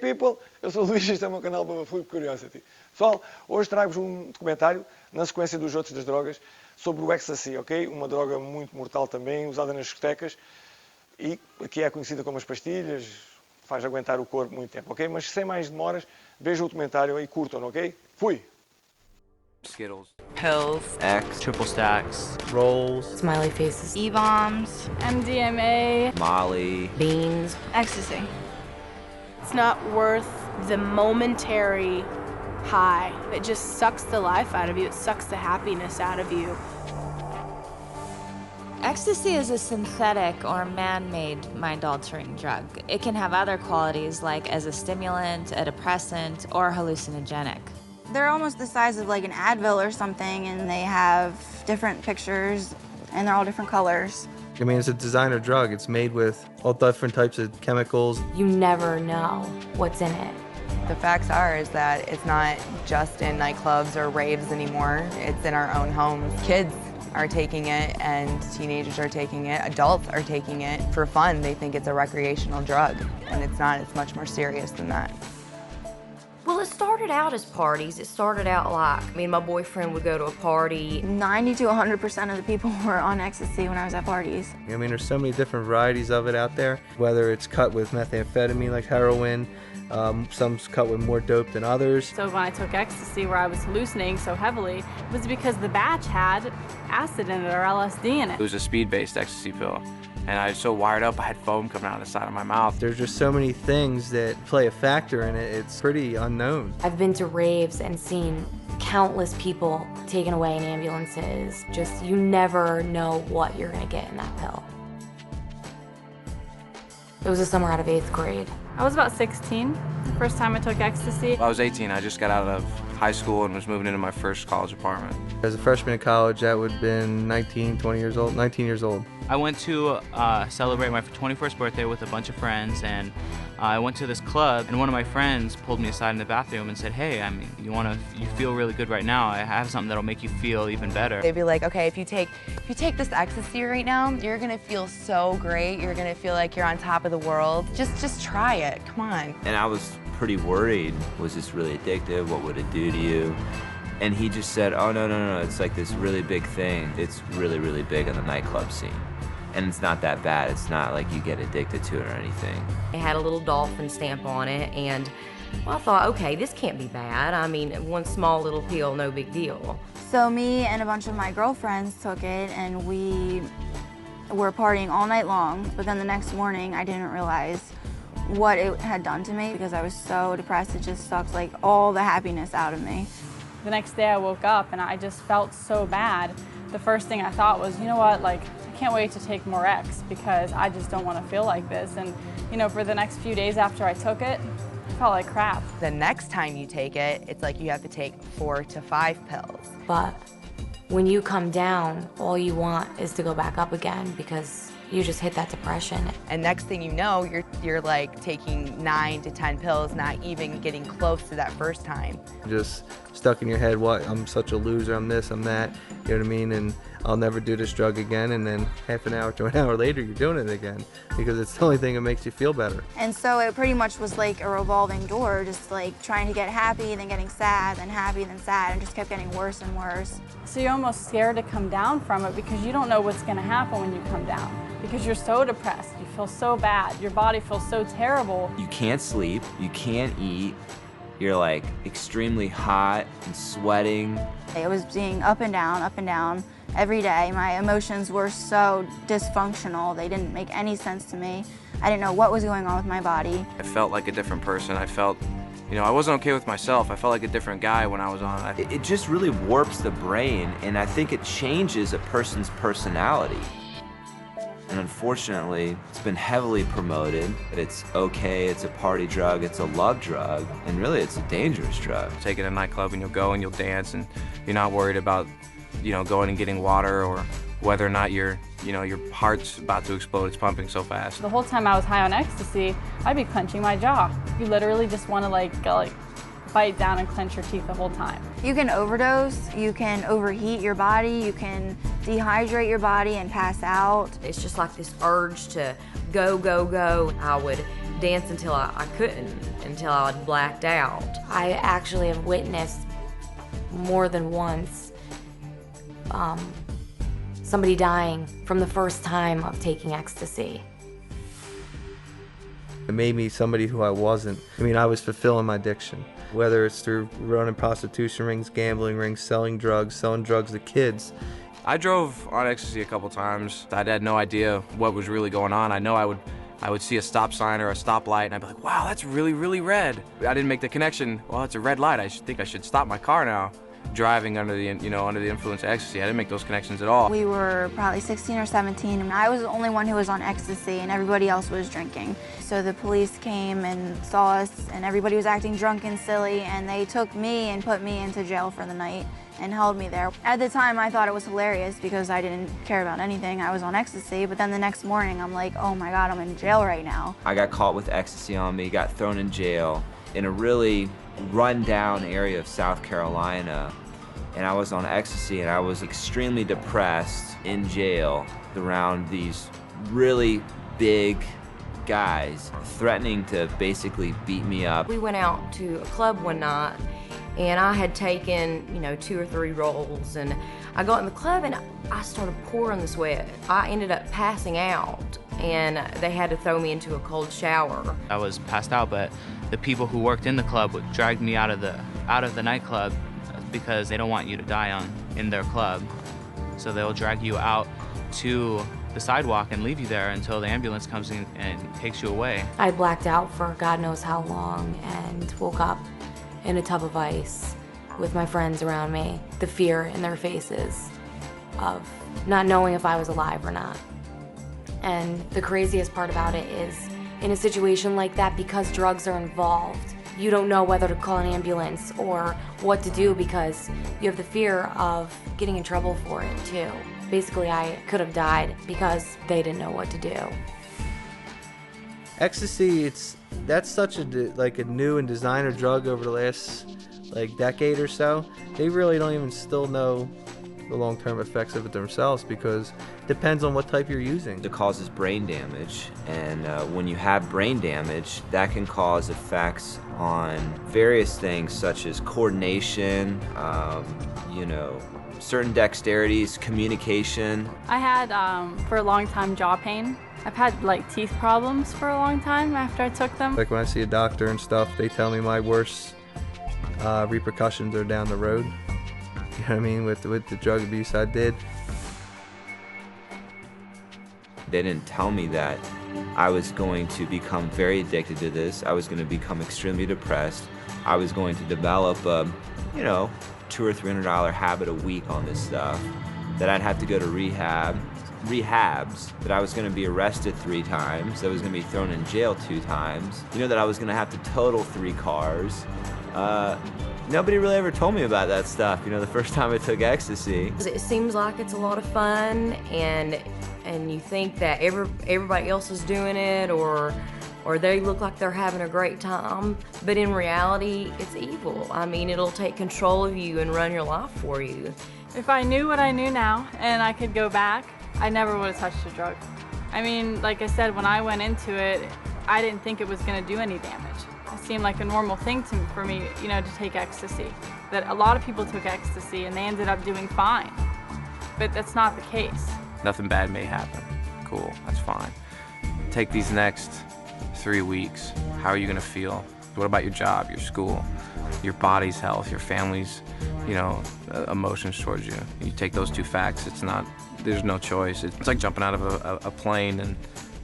people, eu sou o Luís, este é o meu canal para Flip Curiosity. Pessoal, hoje trago-vos um documentário, na sequência dos outros das drogas, sobre o Ecstasy, ok? Uma droga muito mortal também, usada nas discotecas, e aqui é conhecida como as pastilhas, faz aguentar o corpo muito tempo, ok? Mas sem mais demoras, vejam o documentário e curtam, ok? Fui! Skittles, Pills, X, triple stacks, rolls, Smiley faces, E-bombs, MDMA, Molly, beans. ecstasy. It's not worth the momentary high. It just sucks the life out of you. It sucks the happiness out of you. Ecstasy is a synthetic or man-made mind-altering drug. It can have other qualities like as a stimulant, a depressant, or hallucinogenic. They're almost the size of like an Advil or something, and they have different pictures, and they're all different colors. I mean, it's a designer drug. It's made with all different types of chemicals. You never know what's in it. The facts are is that it's not just in nightclubs or raves anymore. It's in our own homes. Kids are taking it, and teenagers are taking it. Adults are taking it for fun. They think it's a recreational drug, and it's not. It's much more serious than that. Well, it started out as parties. It started out like, me and my boyfriend would go to a party. 90 to 100% of the people were on ecstasy when I was at parties. I mean, there's so many different varieties of it out there, whether it's cut with methamphetamine like heroin, some's cut with more dope than others. So when I took ecstasy, where I was hallucinating so heavily, it was because the batch had acid in it or LSD in it. It was a speed-based ecstasy pill. And I was so wired up, I had foam coming out of the side of my mouth. There's just so many things that play a factor in it. It's pretty unknown. I've been to raves and seen countless people taken away in ambulances. Just, you never know what you're gonna get in that pill. It was the summer out of 8th grade. I was about 16 the first time I took ecstasy. I was 18, I just got out of high school and was moving into my first college apartment. As a freshman in college, that would have been 19 years old. I went to celebrate my 21st birthday with a bunch of friends, and I went to this club, and one of my friends pulled me aside in the bathroom and said, hey, I mean, you feel really good right now. I have something that'll make you feel even better. They'd be like, okay, if you take this ecstasy right now, you're gonna feel so great. You're gonna feel like you're on top of the world. Just try it, come on. And I was pretty worried. Was this really addictive? What would it do to you? And he just said, oh, no, it's like this really big thing. It's really, really big on the nightclub scene. And it's not that bad. It's not like you get addicted to it or anything. It had a little dolphin stamp on it, and well, I thought, okay, this can't be bad. I mean, one small little pill, no big deal. So me and a bunch of my girlfriends took it, and we were partying all night long, but then the next morning I didn't realize what it had done to me because I was so depressed. It just sucked like all the happiness out of me. The next day I woke up and I just felt so bad. The first thing I thought was, you know what, like, I can't wait to take more X because I just don't want to feel like this. And, you know, for the next few days after I took it, I felt like crap. The next time you take it, it's like you have to take 4 to 5 pills. But when you come down, all you want is to go back up again because you just hit that depression. And next thing you know, you're like taking 9 to 10 pills, not even getting close to that first time. Just stuck in your head, what, I'm such a loser, I'm this, I'm that, you know what I mean? And I'll never do this drug again, and then half an hour to an hour later, you're doing it again because it's the only thing that makes you feel better. And so it pretty much was like a revolving door, just like trying to get happy, then getting sad, then happy, then sad, and just kept getting worse and worse. So you're almost scared to come down from it because you don't know what's going to happen when you come down. Because you're so depressed, you feel so bad, your body feels so terrible. You can't sleep, you can't eat, you're like extremely hot and sweating. I was being up and down every day. My emotions were so dysfunctional, they didn't make any sense to me. I didn't know what was going on with my body. I felt like a different person. I felt, you know, I wasn't okay with myself. I felt like a different guy when I was on it. It just really warps the brain, and I think it changes a person's personality. And unfortunately, it's been heavily promoted. It's okay, it's a party drug, it's a love drug, and really it's a dangerous drug. Take it to a nightclub and you'll go and you'll dance and you're not worried about, you know, going and getting water or whether or not your heart's about to explode, it's pumping so fast. The whole time I was high on ecstasy, I'd be clenching my jaw. You literally just want to like bite down and clench your teeth the whole time. You can overdose, you can overheat your body, you can dehydrate your body and pass out. It's just like this urge to go, go, go. I would dance until I couldn't, until I blacked out. I actually have witnessed more than once somebody dying from the first time of taking ecstasy. It made me somebody who I wasn't. I mean, I was fulfilling my addiction, whether it's through running prostitution rings, gambling rings, selling drugs to kids. I drove on ecstasy a couple times. I had no idea what was really going on. I know I would see a stop sign or a stoplight and I'd be like, wow, that's really, really red. I didn't make the connection, well, it's a red light. I think I should stop my car now. Driving under the influence of ecstasy, I didn't make those connections at all. We were probably 16 or 17, and I was the only one who was on ecstasy, and everybody else was drinking. So the police came and saw us, and everybody was acting drunk and silly, and they took me and put me into jail for the night and held me there. At the time, I thought it was hilarious because I didn't care about anything. I was on ecstasy, but then the next morning, I'm like, oh my God, I'm in jail right now. I got caught with ecstasy on me, got thrown in jail in a really run-down area of South Carolina. And I was on ecstasy and I was extremely depressed in jail around these really big guys threatening to basically beat me up. We went out to a club one night and I had taken, 2 or 3 rolls, and I got in the club and I started pouring the sweat. I ended up passing out and they had to throw me into a cold shower. I was passed out, but the people who worked in the club would drag me out of the nightclub because they don't want you to die in their club. So they'll drag you out to the sidewalk and leave you there until the ambulance comes in and takes you away. I blacked out for God knows how long and woke up in a tub of ice with my friends around me, the fear in their faces of not knowing if I was alive or not. And the craziest part about it is, in a situation like that, because drugs are involved, you don't know whether to call an ambulance or what to do because you have the fear of getting in trouble for it too. Basically, I could have died because they didn't know what to do. Ecstasy, that's such a new and designer drug over the last decade or so. They really don't even still know the long-term effects of it themselves because it depends on what type you're using. It causes brain damage, and when you have brain damage, that can cause effects on various things such as coordination, certain dexterities, communication. I had, for a long time, jaw pain. I've had teeth problems for a long time after I took them. Like when I see a doctor and stuff, they tell me my worst repercussions are down the road. You know what I mean? With the drug abuse I did. They didn't tell me that I was going to become very addicted to this. I was going to become extremely depressed. I was going to develop a, $200 or $300 habit a week on this stuff. That I'd have to go to rehabs. That I was going to be arrested 3 times. That I was going to be thrown in jail 2 times. That I was going to have to total 3 cars. Nobody really ever told me about that stuff, the first time I took ecstasy. It seems like it's a lot of fun, and you think that everybody else is doing it, or they look like they're having a great time, but in reality, it's evil. I mean, it'll take control of you and run your life for you. If I knew what I knew now and I could go back, I never would have touched a drug. I mean, like I said, when I went into it, I didn't think it was going to do any damage. It seemed like a normal thing for me, to take ecstasy. That a lot of people took ecstasy and they ended up doing fine, but that's not the case. Nothing bad may happen. Cool, that's fine. Take these next 3 weeks. How are you gonna feel? What about your job, your school, your body's health, your family's, emotions towards you? You take those 2 facts. There's no choice. It's like jumping out of a plane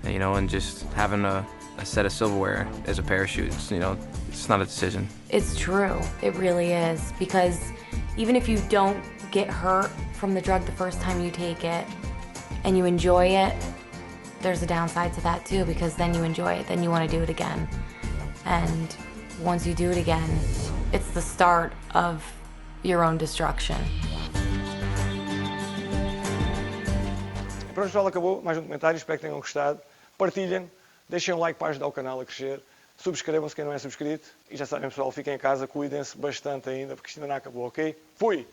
and just having a set of silverware as a parachute. It's not a decision. It's true. It really is. Because even if you don't get hurt from the drug the first time you take it and you enjoy it, there's a downside to that too, because then you enjoy it, then you want to do it again. And once you do it again, it's the start of your own destruction. Pronto, pessoal, acabou mais um documentário. Espero que tenham gostado. Partilhem, deixem um like para ajudar o canal a crescer. Subscrevam-se quem não é subscrito. E já sabem, pessoal, fiquem em casa, cuidem-se bastante ainda, porque isto ainda não acabou, ok? Fui!